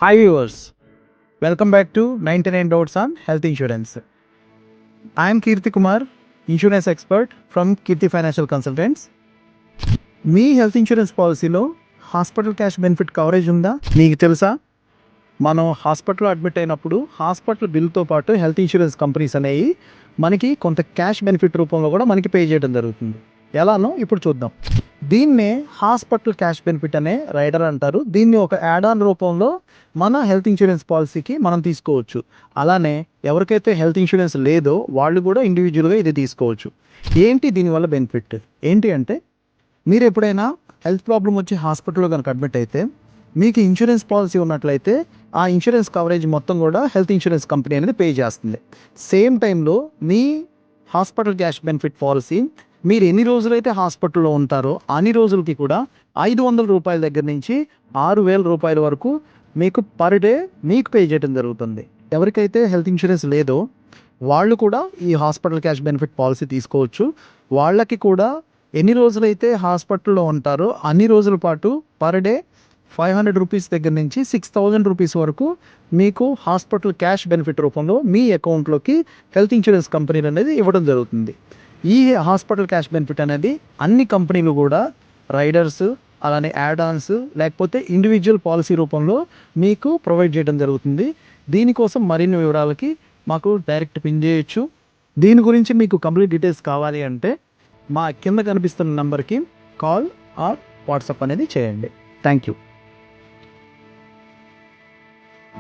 Hi viewers, welcome back to 99 Doubts on Health Insurance. I am Kirti Kumar, insurance expert from Kirti Financial Consultants. Me health insurance పాలసీలో hospital cash benefit coverage ఉందా? మీకు తెలుసా? మనం హాస్పిటల్లో admit అయినప్పుడు hospital బిల్తో పాటు health insurance companies అనేవి మనకి కొంత క్యాష్ బెనిఫిట్ రూపంలో కూడా మనకి పే చేయడం జరుగుతుంది. ఎలానో ఇప్పుడు చూద్దాం. దీన్నే హాస్పిటల్ క్యాష్ బెనిఫిట్ అనే రైడర్ అంటారు. దీన్ని ఒక యాడ్ ఆన్ రూపంలో మన హెల్త్ ఇన్సూరెన్స్ పాలసీకి మనం తీసుకోవచ్చు. అలానే ఎవరికైతే హెల్త్ ఇన్సూరెన్స్ లేదో వాళ్ళు కూడా ఇండివిజువల్గా ఇది తీసుకోవచ్చు. ఏంటి దీనివల్ల బెనిఫిట్ ఏంటి అంటే, మీరు ఎప్పుడైనా హెల్త్ ప్రాబ్లం వచ్చి హాస్పిటల్లో కనుక అడ్మిట్ అయితే మీకు ఇన్సూరెన్స్ పాలసీ ఉన్నట్లయితే ఆ ఇన్సూరెన్స్ కవరేజ్ మొత్తం కూడా హెల్త్ ఇన్సూరెన్స్ కంపెనీ అనేది పే చేస్తుంది. సేమ్ టైంలో మీ హాస్పిటల్ క్యాష్ బెనిఫిట్ పాలసీ మీరు ఎన్ని రోజులైతే హాస్పిటల్లో ఉంటారో అన్ని రోజులకి కూడా 500 రూపాయల దగ్గర నుంచి 6,000 రూపాయల వరకు మీకు పర్ డే మీకు పే చేయడం జరుగుతుంది. ఎవరికైతే హెల్త్ ఇన్సూరెన్స్ లేదో వాళ్ళు కూడా ఈ హాస్పిటల్ క్యాష్ బెనిఫిట్ పాలసీ తీసుకోవచ్చు. వాళ్ళకి కూడా ఎన్ని రోజులైతే హాస్పిటల్లో ఉంటారో అన్ని రోజుల పాటు పర్ డే 500 రూపీస్ దగ్గర నుంచి 6,000 రూపీస్ వరకు మీకు హాస్పిటల్ క్యాష్ బెనిఫిట్ రూపంలో మీ అకౌంట్లోకి హెల్త్ ఇన్సూరెన్స్ కంపెనీలు అనేది ఇవ్వడం జరుగుతుంది. ఈ హాస్పిటల్ క్యాష్ బెనిఫిట్ అనేది అన్ని కంపెనీలు కూడా రైడర్స్, అలానే యాడ్ ఆన్స్ లేకపోతే ఇండివిజువల్ పాలసీ రూపంలో మీకు ప్రొవైడ్ చేయడం జరుగుతుంది. దీనికోసం మరిన్ని వివరాలకి మాకు డైరెక్ట్ పిన్ చేయొచ్చు. దీని గురించి మీకు కంప్లీట్ డీటెయిల్స్ కావాలి అంటే మా కింద కనిపిస్తున్న నెంబర్కి కాల్ ఆర్ వాట్సాప్ అనేది చేయండి. Thank you.